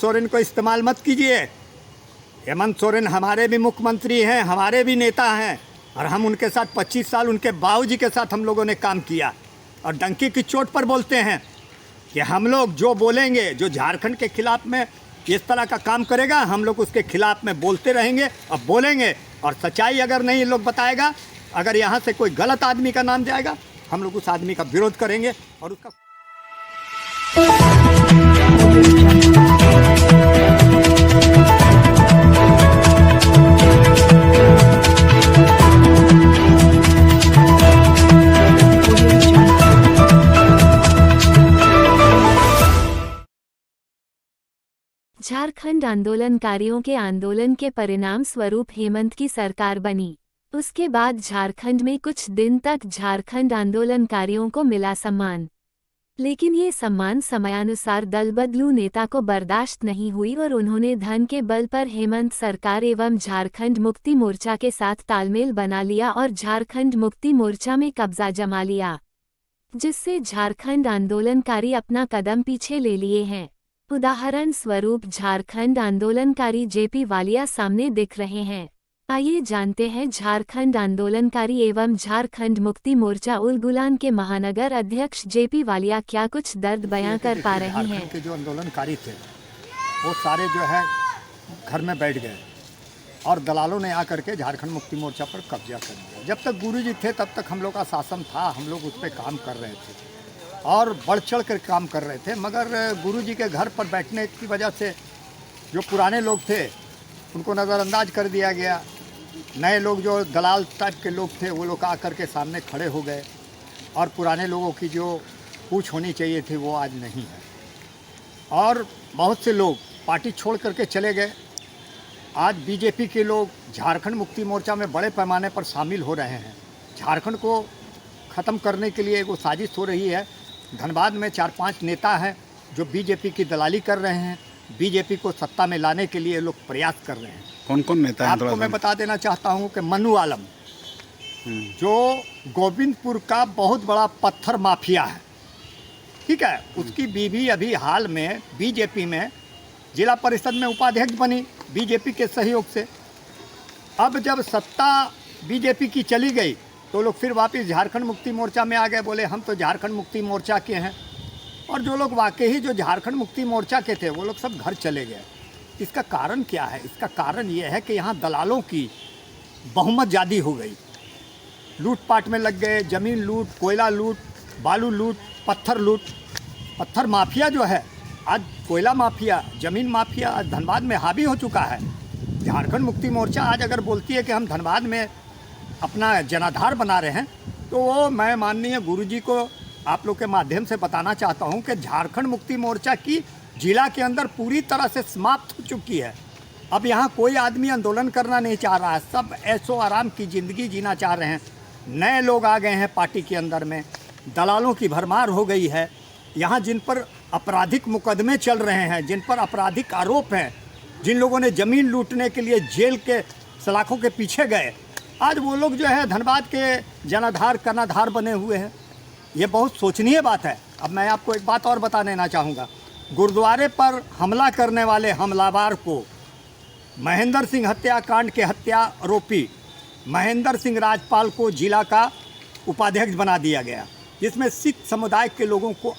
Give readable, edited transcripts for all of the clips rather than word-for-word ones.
सोरेन को इस्तेमाल मत कीजिए। हेमंत सोरेन हमारे भी मुख्यमंत्री हैं, हमारे भी नेता हैं, और हम उनके साथ 25 साल उनके बाबूजी के साथ हम लोगों ने काम किया। और डंकी की चोट पर बोलते हैं कि हम लोग जो बोलेंगे, जो झारखंड के खिलाफ में इस तरह का काम करेगा, हम लोग उसके खिलाफ में बोलते रहेंगे और बोलेंगे। और सच्चाई अगर नहीं लोग बताएगा, अगर यहाँ से कोई गलत आदमी का नाम जाएगा, हम लोग उस आदमी का विरोध करेंगे और उसका झारखंड आंदोलनकारियों के आंदोलन के परिणाम स्वरूप हेमंत की सरकार बनी। उसके बाद झारखंड में कुछ दिन तक झारखंड आंदोलनकारियों को मिला सम्मान, लेकिन ये सम्मान समयानुसार दल बदलू नेता को बर्दाश्त नहीं हुई और उन्होंने धन के बल पर हेमंत सरकार एवं झारखंड मुक्ति मोर्चा के साथ तालमेल बना लिया और झारखंड मुक्ति मोर्चा में कब्जा जमा लिया, जिससे झारखंड आंदोलनकारी अपना कदम पीछे ले लिए हैं। उदाहरण स्वरूप झारखंड आंदोलनकारी जेपी वालिया सामने दिख रहे हैं। आइए जानते हैं झारखंड आंदोलनकारी एवं झारखंड मुक्ति मोर्चा उलगुलान के महानगर अध्यक्ष जेपी वालिया क्या कुछ दर्द बयां कर पा रहे हैं। के जो आंदोलनकारी थे वो सारे जो है घर में बैठ गए और दलालों ने आकर के झारखंड मुक्ति मोर्चा पर कब्जा कर लिया। जब तक गुरुजी थे तब तक हम लोग का शासन था, हम लोग उस पर काम कर रहे थे और बढ़ चढ़ कर काम कर रहे थे। मगर गुरुजी के घर पर बैठने की वजह से जो पुराने लोग थे उनको नज़रअंदाज कर दिया गया। नए लोग जो दलाल टाइप के लोग थे वो लोग आकर के सामने खड़े हो गए और पुराने लोगों की जो पूछ होनी चाहिए थी वो आज नहीं है। और बहुत से लोग पार्टी छोड़ करके चले गए। आज बीजेपी के लोग झारखंड मुक्ति मोर्चा में बड़े पैमाने पर शामिल हो रहे हैं। झारखंड को ख़त्म करने के लिए वो साजिश हो रही है। धनबाद में 4-5 नेता हैं जो बीजेपी की दलाली कर रहे हैं, बीजेपी को सत्ता में लाने के लिए लोग प्रयास कर रहे हैं। कौन कौन नेता हैं? आपको मैं बता देना चाहता हूं कि मनु आलम जो गोविंदपुर का बहुत बड़ा पत्थर माफिया है, ठीक है, उसकी बीवी अभी हाल में बीजेपी में जिला परिषद में उपाध्यक्ष बनी बीजेपी के सहयोग से। अब जब सत्ता बीजेपी की चली गई तो लोग फिर वापस झारखंड मुक्ति मोर्चा में आ गए, बोले हम तो झारखंड मुक्ति मोर्चा के हैं। और जो लोग वाकई जो झारखंड मुक्ति मोर्चा के थे वो लोग सब घर चले गए। इसका कारण क्या है? इसका कारण ये है कि यहाँ दलालों की बहुमत ज़्यादा हो गई, लूटपाट में लग गए, ज़मीन लूट, कोयला लूट, बालू लूट, पत्थर लूट। पत्थर माफिया जो है आज, कोयला माफिया, ज़मीन माफिया आज धनबाद में हावी हो चुका है। झारखंड मुक्ति मोर्चा आज अगर बोलती है कि हम धनबाद में अपना जनाधार बना रहे हैं तो वो मैं माननीय गुरुजी को आप लोग के माध्यम से बताना चाहता हूं कि झारखंड मुक्ति मोर्चा की जिला के अंदर पूरी तरह से समाप्त हो चुकी है। अब यहाँ कोई आदमी आंदोलन करना नहीं चाह रहा है, सब ऐशो आराम की ज़िंदगी जीना चाह रहे हैं। नए लोग आ गए हैं पार्टी के अंदर में, दलालों की भरमार हो गई है। यहाँ जिन पर आपराधिक मुकदमे चल रहे हैं, जिन पर आपराधिक आरोप हैं, जिन लोगों ने ज़मीन लूटने के लिए जेल के सलाखों के पीछे गए, आज वो लोग जो है धनबाद के जनाधार कर्णाधार बने हुए हैं। ये बहुत सोचनीय बात है। अब मैं आपको एक बात और बता देना चाहूँगा। गुरुद्वारे पर हमला करने वाले हमलावर को महेंद्र सिंह हत्याकांड के हत्या आरोपी महेंद्र सिंह राजपाल को जिला का उपाध्यक्ष बना दिया गया, जिसमें सिख समुदाय के लोगों को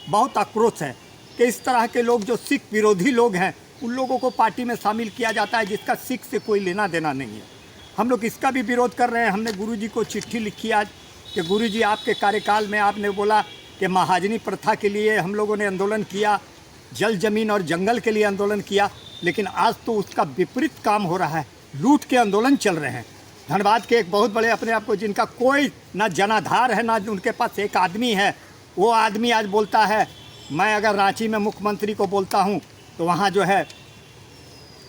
बहुत आक्रोश है कि इस तरह के लोग जो सिख विरोधी लोग हैं उन लोगों को पार्टी में शामिल किया जाता है जिसका सिख से कोई लेना देना नहीं है। हम लोग इसका भी विरोध कर रहे हैं। हमने गुरुजी को चिट्ठी लिखी आज कि गुरुजी आपके कार्यकाल में आपने बोला कि महाजनी प्रथा के लिए हम लोगों ने आंदोलन किया, जल जमीन और जंगल के लिए आंदोलन किया, लेकिन आज तो उसका विपरीत काम हो रहा है। लूट के आंदोलन चल रहे हैं। धनबाद के एक बहुत बड़े अपने आप को जिनका कोई ना जनाधार है ना उनके पास एक आदमी है, वो आदमी आज बोलता है मैं अगर रांची में मुख्यमंत्री को बोलता हूँ तो वहाँ जो है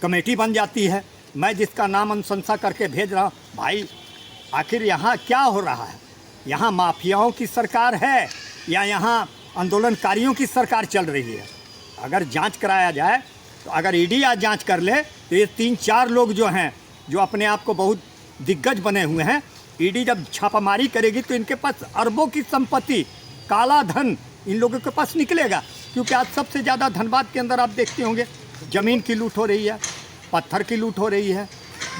कमेटी बन जाती है, मैं जिसका नाम अनुशंसा करके भेज रहा हूँ। भाई आखिर यहाँ क्या हो रहा है? यहाँ माफियाओं की सरकार है या यहाँ आंदोलनकारियों की सरकार चल रही है? अगर जांच कराया जाए तो अगर ईडी आज जांच कर ले तो ये 3-4 लोग जो हैं जो अपने आप को बहुत दिग्गज बने हुए हैं, ईडी जब छापामारी करेगी तो इनके पास अरबों की संपत्ति, काला धन इन लोगों के पास निकलेगा। क्योंकि आज सबसे ज़्यादा धनबाद के अंदर आप देखते होंगे ज़मीन की लूट हो रही है, पत्थर की लूट हो रही है,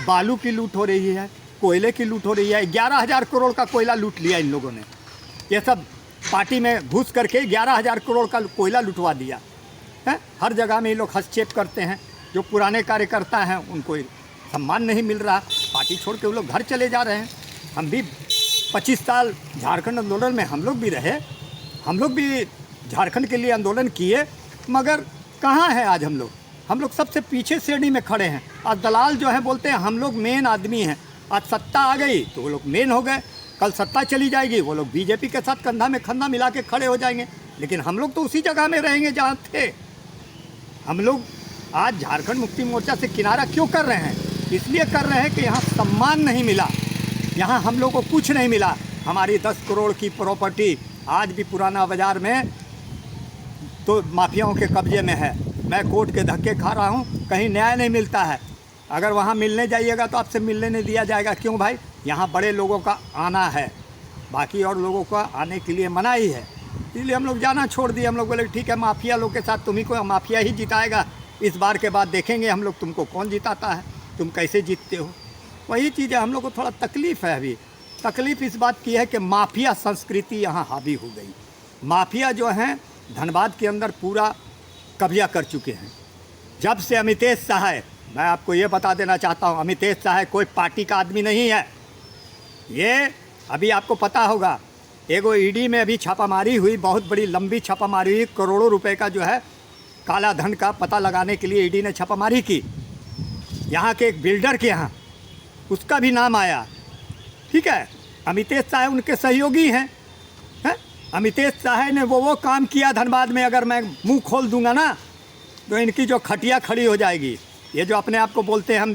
बालू की लूट हो रही है, कोयले की लूट हो रही है। 11,000 करोड़ का कोयला लूट लिया इन लोगों ने। ये सब पार्टी में घुस करके 11,000 करोड़ का कोयला लुटवा दिया है। हर जगह में ये लोग हस्तक्षेप करते हैं। जो पुराने कार्यकर्ता हैं उनको सम्मान नहीं मिल रहा, पार्टी छोड़ के वो लोग घर चले जा रहे हैं। हम भी 25 साल झारखंड आंदोलन में हम लोग भी रहे, हम लोग भी झारखंड के लिए आंदोलन किए, मगर कहाँ हैं आज हम लोग? हम लोग सबसे पीछे श्रेणी में खड़े हैं। आज दलाल जो है बोलते हैं हम लोग मेन आदमी हैं। आज सत्ता आ गई तो वो लोग मेन हो गए, कल सत्ता चली जाएगी वो लोग बीजेपी के साथ कंधा में कंधा मिला के खड़े हो जाएंगे। लेकिन हम लोग तो उसी जगह में रहेंगे जहाँ थे। हम लोग आज झारखंड मुक्ति मोर्चा से किनारा क्यों कर रहे हैं? इसलिए कर रहे हैं कि यहाँ सम्मान नहीं मिला, यहाँ हम लोग को कुछ नहीं मिला। हमारी 10 करोड़ की प्रॉपर्टी आज भी पुराना बाज़ार में तो माफियाओं के कब्जे में है। मैं कोर्ट के धक्के खा रहा हूँ, कहीं न्याय नहीं मिलता है। अगर वहाँ मिलने जाइएगा तो आपसे मिलने नहीं दिया जाएगा। क्यों भाई? यहाँ बड़े लोगों का आना है, बाकी और लोगों का आने के लिए मनाही है। इसलिए हम लोग जाना छोड़ दिए। हम लोग बोले ठीक है, माफिया लोग के साथ तुम्ही को माफिया ही जिताएगा। इस बार के बाद देखेंगे हम लोग तुमको कौन जिताता है, तुम कैसे जीतते हो। वही चीज़ है, हम लोग को थोड़ा तकलीफ़ है। अभी तकलीफ़ इस बात की है कि माफिया संस्कृति यहाँ हावी हो गई। माफिया जो हैं धनबाद के अंदर पूरा कब्जा कर चुके हैं। जब से अमितेश शाह है, मैं आपको ये बता देना चाहता हूँ, अमितेश शाह कोई पार्टी का आदमी नहीं है। ये अभी आपको पता होगा, एगो ईडी में अभी छापामारी हुई, बहुत बड़ी लंबी छापामारी हुई। करोड़ों रुपए का जो है काला धन का पता लगाने के लिए ईडी ने छापामारी की। यहाँ के एक बिल्डर के यहाँ उसका भी नाम आया। ठीक है, अमितेश शाह उनके सहयोगी हैं। अमितेश शाह ने वो काम किया धनबाद में। अगर मैं मुंह खोल दूंगा ना तो इनकी जो खटिया खड़ी हो जाएगी। ये जो अपने आप को बोलते हैं हम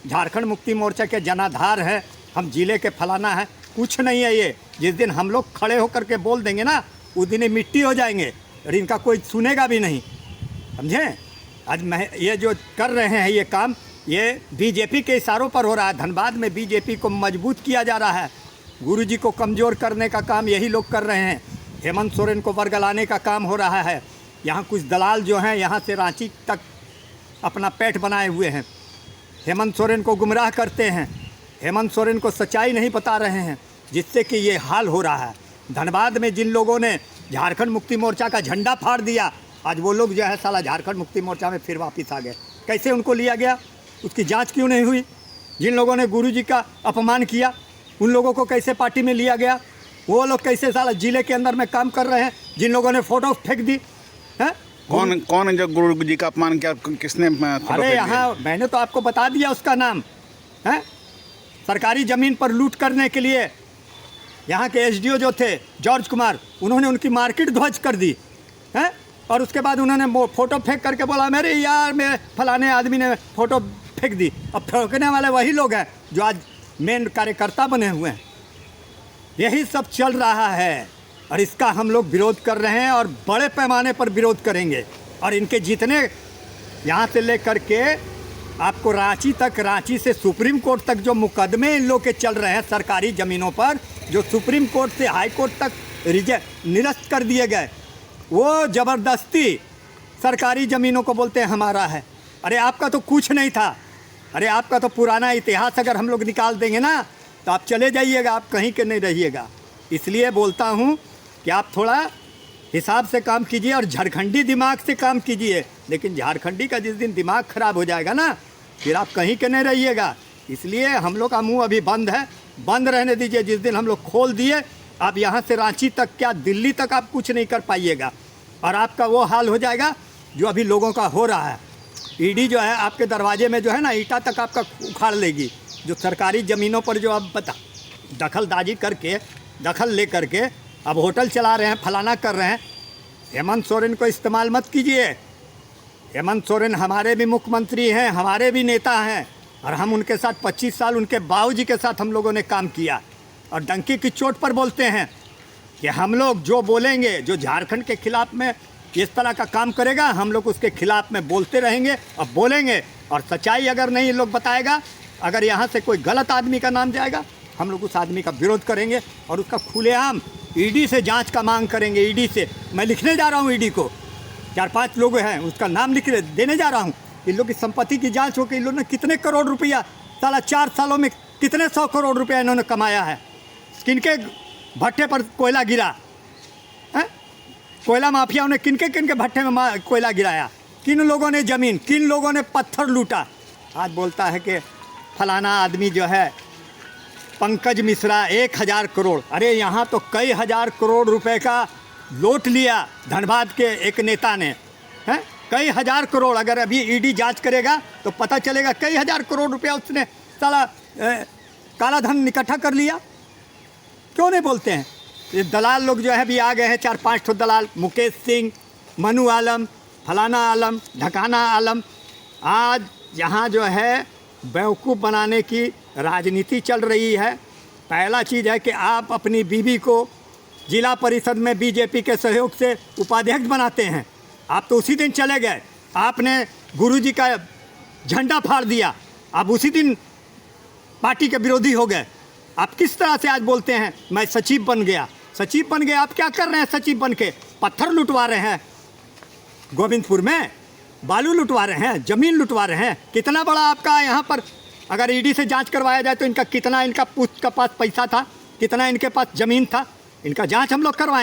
झारखंड मुक्ति मोर्चा के जनाधार हैं, हम जिले के फलाना है, कुछ नहीं है ये। जिस दिन हम लोग खड़े होकर के बोल देंगे ना, उस दिन ये मिट्टी हो जाएंगे और इनका कोई सुनेगा भी नहीं, समझे। आज मैं ये जो कर रहे हैं ये काम, ये बीजेपी के इशारों पर हो रहा है। धनबाद में बीजेपी को मजबूत किया जा रहा है। गुरुजी को कमज़ोर करने का काम यही लोग कर रहे हैं। हेमंत सोरेन को बरगलाने का काम हो रहा है। यहाँ कुछ दलाल जो हैं यहाँ से रांची तक अपना पेट बनाए हुए हैं। हेमंत सोरेन को गुमराह करते हैं, हेमंत सोरेन को सच्चाई नहीं बता रहे हैं, जिससे कि ये हाल हो रहा है। धनबाद में जिन लोगों ने झारखंड मुक्ति मोर्चा का झंडा फाड़ दिया, आज वो लोग जो है साला झारखंड मुक्ति मोर्चा में फिर वापस आ गए। कैसे उनको लिया गया? उसकी जांच क्यों नहीं हुई? जिन लोगों ने गुरुजी का अपमान किया उन लोगों को कैसे पार्टी में लिया गया? वो लोग कैसे साला जिले के अंदर में काम कर रहे हैं? जिन लोगों ने फ़ोटो फेंक दी है, कौन है जो गुरु जी का अपमान किया? किसने? अरे यहाँ मैंने तो आपको बता दिया उसका नाम है। सरकारी ज़मीन पर लूट करने के लिए यहाँ के एसडीओ जो थे जॉर्ज कुमार, उन्होंने उनकी मार्केट ध्वस्त कर दी है। और उसके बाद उन्होंने फ़ोटो फेंक करके बोला मेरे यार में फलाने आदमी ने फ़ोटो फेंक दी। अब फेंकने वाले वही लोग हैं जो आज मेन कार्यकर्ता बने हुए हैं। यही सब चल रहा है और इसका हम लोग विरोध कर रहे हैं और बड़े पैमाने पर विरोध करेंगे। और इनके जितने यहाँ से लेकर के आपको रांची तक, रांची से सुप्रीम कोर्ट तक जो मुकदमे इन लोग के चल रहे हैं सरकारी ज़मीनों पर, जो सुप्रीम कोर्ट से हाई कोर्ट तक निरस्त कर दिए गए, वो ज़बरदस्ती सरकारी ज़मीनों को बोलते हैं हमारा है। अरे आपका तो कुछ नहीं था। अरे आपका तो पुराना इतिहास अगर हम लोग निकाल देंगे ना तो आप चले जाइएगा, आप कहीं के नहीं रहिएगा। इसलिए बोलता हूँ कि आप थोड़ा हिसाब से काम कीजिए और झारखंडी दिमाग से काम कीजिए। लेकिन झारखंडी का जिस दिन दिमाग ख़राब हो जाएगा ना, फिर आप कहीं के नहीं रहिएगा। इसलिए हम लोग का मुंह अभी बंद है, बंद रहने दीजिए। जिस दिन हम लोग खोल दिए, आप यहाँ से रांची तक क्या दिल्ली तक आप कुछ नहीं कर पाइएगा। और आपका वो हाल हो जाएगा जो अभी लोगों का हो रहा है। ईडी जो है आपके दरवाजे में जो है ना, ईटा तक आपका उखाड़ लेगी। जो सरकारी ज़मीनों पर जो आप दखलंदाजी करके, दखल ले करके अब होटल चला रहे हैं, फलाना कर रहे हैं। हेमंत सोरेन को इस्तेमाल मत कीजिए। हेमंत सोरेन हमारे भी मुख्यमंत्री हैं, हमारे भी नेता हैं और हम उनके साथ 25 साल उनके बाबूजी के साथ हम लोगों ने काम किया। और डंकी की चोट पर बोलते हैं कि हम लोग जो बोलेंगे, जो झारखंड के खिलाफ में इस तरह का काम करेगा, हम लोग उसके खिलाफ में बोलते रहेंगे और बोलेंगे। और सच्चाई अगर नहीं लोग बताएगा, अगर यहाँ से कोई गलत आदमी का नाम जाएगा, हम लोग उस आदमी का विरोध करेंगे और उसका खुलेआम ईडी से जांच का मांग करेंगे। ईडी से मैं लिखने जा रहा हूँ ईडी को 4-5 लोग हैं, उसका नाम लिख देने जा रहा हूँ। इन लोग की संपत्ति की जांच हो कि इन लोगों ने कितने करोड़ रुपया साला 4 सालों में कितने 100 करोड़ रुपया इन्होंने कमाया है। किनके भट्टे पर कोयला गिरा है? कोयला माफियाओं ने किनके भट्टे में कोयला गिराया? किन लोगों ने ज़मीन, किन लोगों ने पत्थर लूटा? आज बोलता है कि फलाना आदमी जो है पंकज मिश्रा 1000 करोड़। अरे यहाँ तो कई हज़ार करोड़ रुपए का लूट लिया धनबाद के एक नेता ने, हैं? कई हज़ार करोड़। अगर अभी ईडी जांच करेगा तो पता चलेगा कई हज़ार करोड़ रुपया उसने साला काला धन इकट्ठा कर लिया। क्यों नहीं बोलते हैं? ये दलाल लोग जो है भी आ गए हैं, 4-5 ठो दलाल, मुकेश सिंह, मनु आलम, फलाना आलम, ढकाना आलम। आज यहाँ जो है बेवकूफ़ बनाने की राजनीति चल रही है। पहला चीज़ है कि आप अपनी बीवी को जिला परिषद में बीजेपी के सहयोग से उपाध्यक्ष बनाते हैं। आप तो उसी दिन चले गए, आपने गुरुजी का झंडा फाड़ दिया, आप उसी दिन पार्टी के विरोधी हो गए। आप किस तरह से आज बोलते हैं मैं सचिव बन गया? सचिव बन गए? आप क्या कर रहे हैं सचिव बन के? पत्थर लुटवा रहे हैं गोविंदपुर में, बालू लुटवा रहे हैं, ज़मीन लुटवा रहे हैं। कितना बड़ा आपका यहाँ पर अगर ईडी से जांच करवाया जाए तो इनका कितना, इनका पास पैसा था, कितना इनके पास ज़मीन था, इनका जांच हम लोग करवाएंगे।